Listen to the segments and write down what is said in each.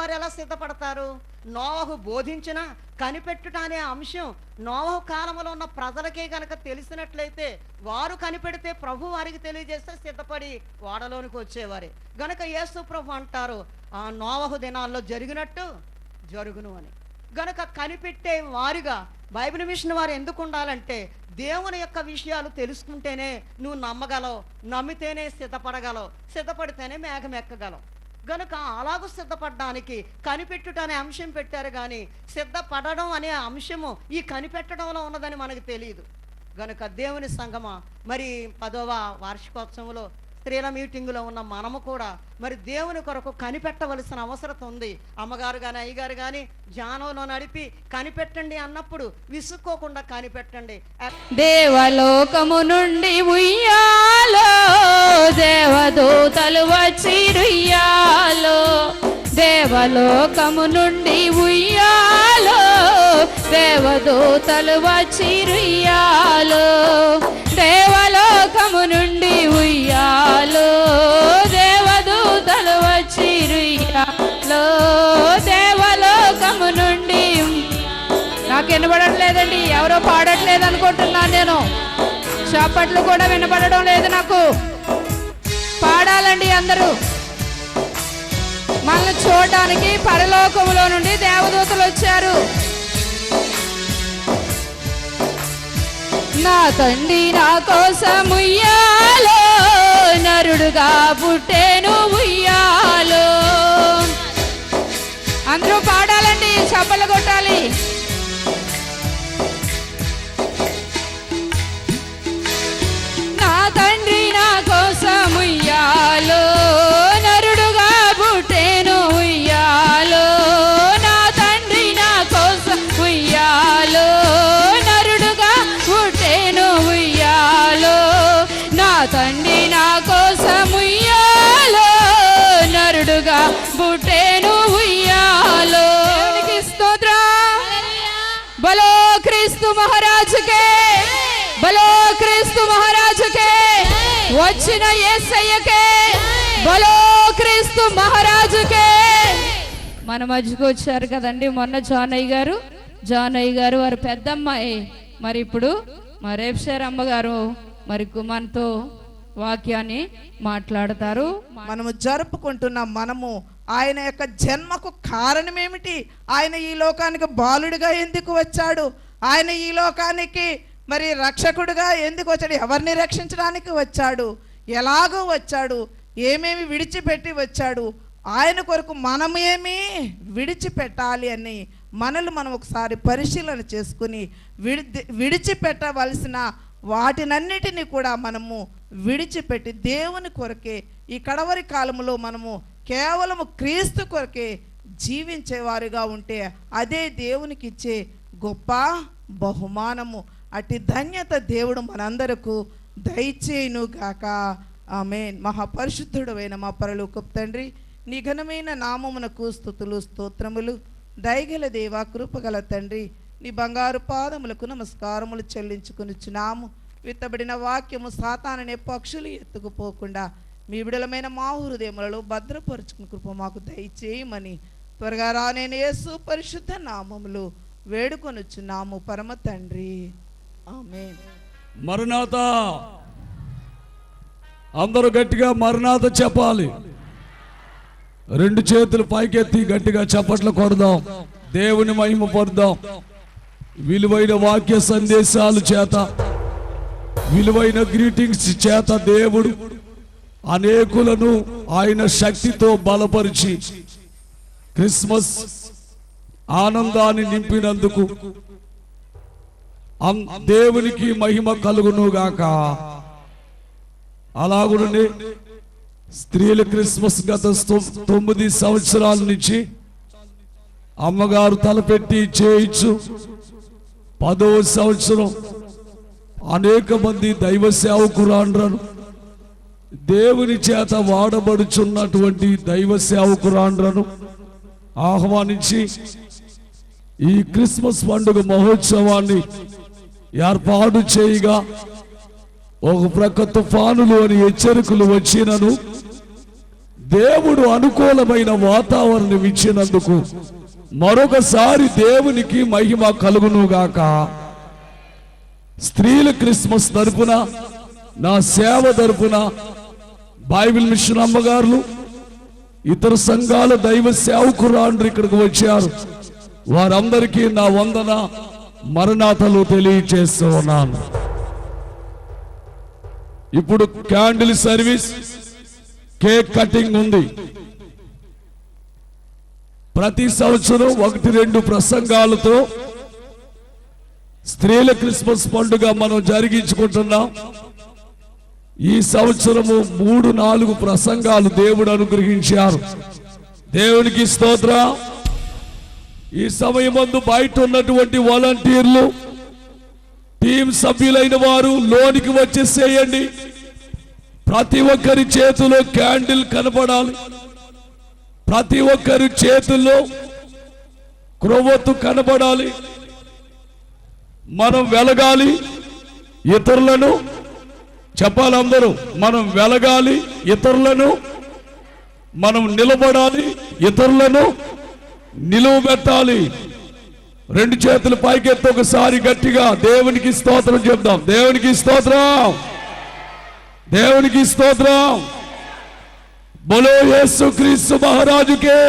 వారు ఎలా సిద్ధపడతారు? నోవహు బోధించిన కనిపెట్టుట అనే అంశం నోవహు కాలంలో ఉన్న ప్రజలకే గనక తెలిసినట్లయితే వారు కనిపెడితే ప్రభు వారికి తెలియజేస్తే సిద్ధపడి ఓడలోనికి వచ్చేవారే. గనక యేసు ప్రభు అంటారు, ఆ నోవహు దినాల్లో జరిగినట్టు జరుగును అని. గనక కనిపెట్టే వారిగా బైబిల్ మిషన్ వారు ఎందుకు ఉండాలంటే, దేవుని యొక్క విషయాలు తెలుసుకుంటేనే నువ్వు నమ్మగలవు, నమ్మితేనే సిద్ధపడగలవు, సిద్ధపడితేనే మేఘం ఎక్కగలవు. గనుక అలాగూ సిద్ధపడడానికి కనిపెట్టుట అనే అంశం పెట్టారు, కానీ సిద్ధపడడం అనే అంశము ఈ కనిపెట్టడంలో ఉన్నదని మనకు తెలియదు. గనుక దేవుని సంగమా, మరి 10వ వార్షికోత్సవంలో స్త్రీల మీటింగులో ఉన్న మనము కూడా మరి దేవుని కొరకు కనిపెట్టవలసిన అవసరం ఉంది. అమ్మగారు కానీ అయ్యగారు కానీ ధ్యానంలో నడిపి కనిపెట్టండి అన్నప్పుడు విసుక్కోకుండా కనిపెట్టండి. దేవలోకము నుండి ఉయ్యాలో దేవదూతలు వచ్చి రుయ్యాలో, దేవలోకము నుండి ఉయ్యాలో దేవదూతలు వచ్చి రుయ్యాలో, దేవలోకము నుండి ఉయ్యాలో దేవదూతలు వచ్చి రుయ్యాలో, దేవలోకము నుండి. నాకు వినబడట్లేదండి, ఎవరో పాడట్లేదు అనుకుంటున్నాను నేను. చప్పట్లు కూడా వినబడడం లేదు నాకు. పాడాలండి అందరూ. మనల్ని చూడడానికి పరలోకములో నుండి దేవదూతలు వచ్చారు. నా తండ్రి నా కోసం ఉయ్యాలో నరుడుగా పుట్టేను ఉయ్యాలో. అందరూ పాడాలండి, చప్పలు కొట్టాలి. నా తండ్రి నా కోసం ఉయ్యాలో నరుడుగా పుట్టేను ఉయ్యాలో, నా తండ్రి నా కోసం ఉయ్యాలో నరుడుగా పుట్టేను ఉయ్యాలో, నా తండ్రి నా కోసం ఉయ్యాలో నరుడుగా పుట్టేను ఉయ్యాలో. స్తోత్రం. బలో క్రీస్తు మహారాజుకే, బలో క్రీస్తు మహారాజుకే, వచ్చిన యేసయ్యకే, బలో క్రీస్తు మహారాజుకే. మన మధ్యకు వచ్చారు కదండి మొన్న జానయ్య గారు వారి పెద్దమ్మాయి. మరి ఇప్పుడు మా రేప్షేర్ అమ్మగారు మరి మనతో వాక్యాన్ని మాట్లాడతారు. మనము జరుపుకుంటున్న మనము ఆయన యొక్క జన్మకు కారణం ఏమిటి? ఆయన ఈ లోకానికి బాలుడిగా ఎందుకు వచ్చాడు? ఆయన ఈ లోకానికి మరి రక్షకుడుగా ఎందుకు వచ్చాడు? ఎవరిని రక్షించడానికి వచ్చాడు? ఎలాగో వచ్చాడు? ఏమేమి విడిచిపెట్టి వచ్చాడు? ఆయన కొరకు మనం ఏమి విడిచిపెట్టాలి అని మనల్ని మనం ఒకసారి పరిశీలన చేసుకుని విడిచిపెట్టవలసిన వాటినన్నిటినీ కూడా మనము విడిచిపెట్టి దేవుని కొరకే ఈ కడవరి కాలంలో మనము కేవలము క్రీస్తు కొరకే జీవించేవారుగా ఉంటే అదే దేవునికి ఇచ్చే గొప్ప బహుమానము. అట్టి ధన్యత దేవుడు మనందరకు దయచేయును గాక. ఆమేన్. మహాపరిశుద్ధుడైన మా పరలోకపు తండ్రి, నీ ఘనమైన నామమునకు స్తుతులు స్తోత్రములు. దయగల దేవా, కృపగల తండ్రి, నీ బంగారు పాదములకు నమస్కారములు చెల్లించుకొనుచున్నాము. విత్తబడిన వాక్యము సాతాననే పక్షులు ఎత్తుకుపోకుండా మీ విడలమైన మా హృదయములలో భద్రపరుచుకుని కృప మాకు దయచేయమని త్వరగా రానేని యేసు పరిశుద్ధ నామములు వేడుకొనుచున్నాము పరమ తండ్రి. ఆమేన్. మరణాత. అందరూ గట్టిగా మరణాత చెప్పాలి. రెండు చేతులు పైకెత్తి గట్టిగా చప్పట్లు కొడదాం, దేవుని మహిమ పొందుదాం. విలువైన వాక్య సందేశాలు చేత, విలువైన గ్రీటింగ్స్ చేత దేవుడు అనేకులను ఆయన శక్తితో బలపరిచి క్రిస్మస్ ఆనందాన్ని నింపినందుకు దేవునికి మహిమ కలుగును గాక. అలాగునే స్త్రీల క్రిస్మస్ గత 9 సంవత్సరాల నుంచి అమ్మగారు తలపెట్టి చేయించు 10వ సంవత్సరం అనేక మంది దైవ సేవకురాండ్రను, దేవుని చేత వాడబడుచున్నటువంటి దైవ సేవకురాండ్రను ఆహ్వానించి ఈ క్రిస్మస్ పండుగ మహోత్సవాన్ని ఏర్పాటు చేయగా ఒక ప్రక్క తుఫానులు అని హెచ్చరికలు వచ్చినను దేవుడు అనుకూలమైన వాతావరణం ఇచ్చినందుకు మరొకసారి దేవునికి మహిమ కలుగునుగాక. స్త్రీల క్రిస్మస్ తరపున, నా సేవ తరపున బైబిల్ మిషన్ అమ్మగారులు, ఇతర సంఘాల దైవ సేవకురాండ్రు ఇక్కడికి వచ్చారు. వారందరికీ నా వందన మరణాతలు తెలియచేస్తూ ఉన్నాను. ఇప్పుడు క్యాండిల్ సర్వీస్, కేక్ కటింగ్ ఉంది. ప్రతి సంవత్సరం 1-2 ప్రసంగాలతో స్త్రీల క్రిస్మస్ పండుగ మనం జరిగించుకుంటున్నాం. ఈ సంవత్సరము 3-4 ప్రసంగాలు దేవుడు అనుగ్రహించారు. దేవునికి స్తోత్రం. ఈ సమయమందు బయట ఉన్నటువంటి వాలంటీర్లు, టీం సభ్యులైన వారు లోనికి వచ్చేసేయండి. ప్రతి ఒక్కరి చేతిలో క్యాండిల్ కనపడాలి. ప్రతి ఒక్కరి చేతుల్లో క్రొవ్వొత్తు కనపడాలి. మనం వెలగాలి, ఇతరులను చెప్పాలి. అందరూ మనం వెలగాలి, ఇతరులను మనం నిలబడాలి, ఇతరులను నిలువబెట్టాలి. 2 చేతులు పైకెత్తి ఒకసారి గట్టిగా దేవునికి స్తోత్రం చెప్దాం. దేవునికి స్తోత్రం, దేవునికి స్తోత్రం. బోలో యేసు క్రీస్తు మహారాజుకే,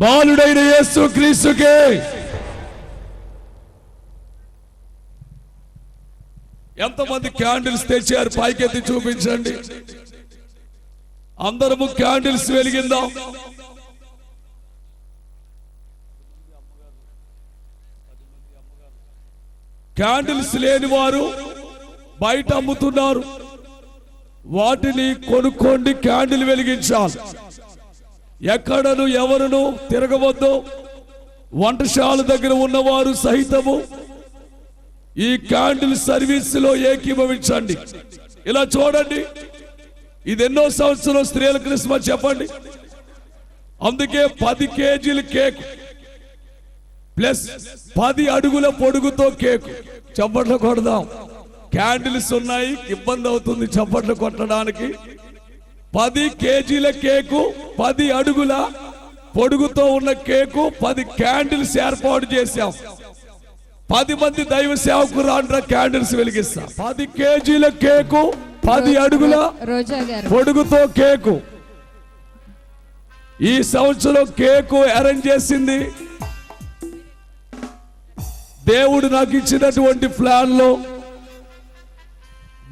బాలుడైన యేసు క్రీస్తుకే. ఎంతమంది క్యాండిల్స్ తెచ్చారు? పైకెత్తి చూపించండి. అందరము క్యాండిల్స్ వెలిగిందాం. క్యాండిల్స్ లేని వారు బయట అమ్ముతున్నారు, వాటిని కొనుక్కోండి. క్యాండిల్ వెలిగించాలి. ఎక్కడను ఎవరును తిరగవద్దు. వంటశాల దగ్గర ఉన్నవారు సహితము ఈ క్యాండిల్ సర్వీస్ లో ఏకీభవించండి. ఇలా చూడండి, ఇది ఎన్నో సంవత్సరం స్త్రీల క్రిస్మస్ చెప్పండి. అందుకే 10 కేజీల కేక్ ప్లస్ 10 అడుగుల పొడుగుతో కేక్. చప్పట్లు కొడదాం. క్యాండిల్స్ ఉన్నాయి, ఇబ్బంది అవుతుంది చప్పట్లు కొట్టడానికి. 10 కేజీల కేకు, 10 అడుగుల పొడుగుతో ఉన్న కేకు, 10 క్యాండిల్స్ ఏర్పాటు చేశాం. 10 మంది దైవ సేవకురాండ్ర క్యాండిల్స్ వెలిగిస్తా. 10 కేజీల కేకు, 10 అడుగుల పొడుగుతో కేకు. ఈ సంవత్సరం కేకు అరేంజ్ చేసింది దేవుడు. నాకు ఇచ్చినటువంటి ప్లాన్ లో,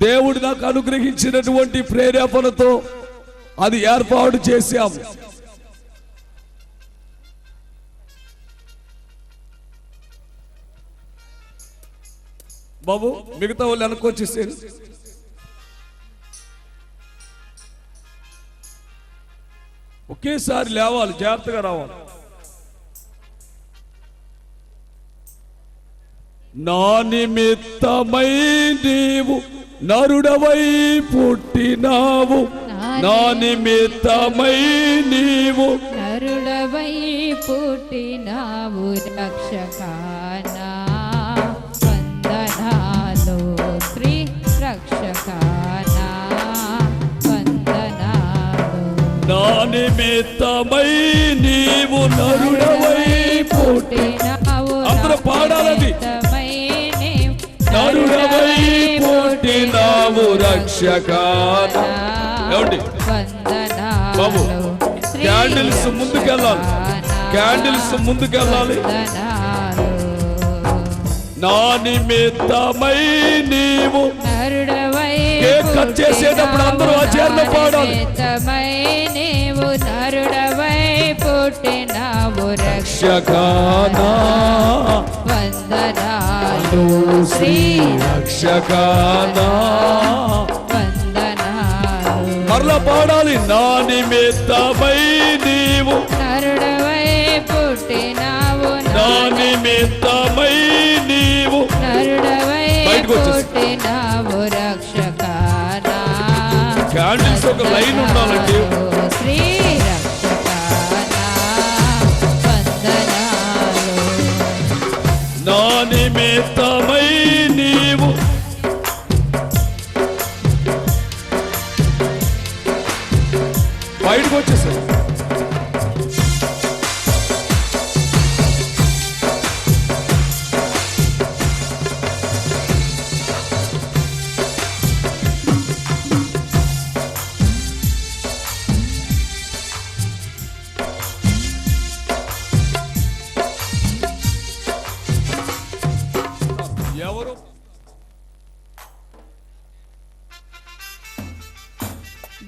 దేవుడు నాకు అనుగ్రహించినటువంటి ప్రేరేపణతో అది ఏర్పాటు చేశాము. బాబు మిగతా వాళ్ళు వెనకొచ్చేసారు. ఒకేసారి లేవాలి, జాగ్రత్తగా రావాలి. నా నిమిత్తమై నీవు నరుడవై పుట్టినావు, నా నిమిత్తమై నీవు నరుడవై పుట్టినావు, రక్షకానా వందనాలు, శ్రీ రక్షకానా వందనాలు. నా నిమిత్తమై నీవు నరుడవై పుట్టినావు. అందరూ పాడాలని. నరుడవై పుట్టినావు, రక్షకానా. ఏమండి బాబు, క్యాండిల్స్ ముందుకెళ్ళాలి, క్యాండిల్స్ ముందుకెళ్ళాలి. నా నిమిత్తమై నీవు కేక్ కట్ చేసేటప్పుడు అందరూ ఆచరణ పాడాలి. నీవు నరుడవై పుట్టినావు, రక్షకానా వందనాలు, శ్రీ రక్షకానా వందనాలు. మరలా పాడాలి. నా నిమిత్తమై నీవు నరుడవై పుట్టినావు, నా నిమిత్తమై నీవు నరుడవై పుట్టినావు, రక్షకానా. క్యాండిల్స్ ఒక లైన్ ఉండాలండి. శ్రీ రక్షకానా వందనాలు. నా నిమిత్తమై నీవు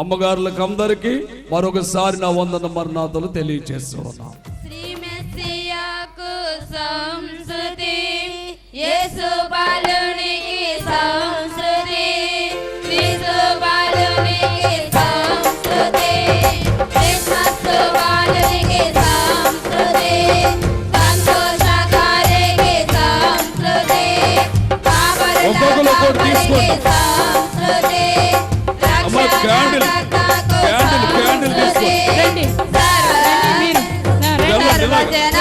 అమ్మగారులకు అందరికీ మరొకసారి నా వందన మరణాతలు తెలియజేస్తూ ఉన్నాం. శ్రీ మెస్సియాకు సంస్కృతి, యేసు బాలునికి సంస్కృతి, క్రీస్తు బాలునికి సంస్కృతి, క్రిస్మస్ బాలునికి సంస్కృతి, సంతోషకారికి సంస్కృతి, ఒక్కొక్కరు ఒక్కొక్కటి తీసుకోండి. సంస్కృతి, అమ్మ క్యాండిల్ తీసుకోండి. రండి. రండి మీరు. సర్వజన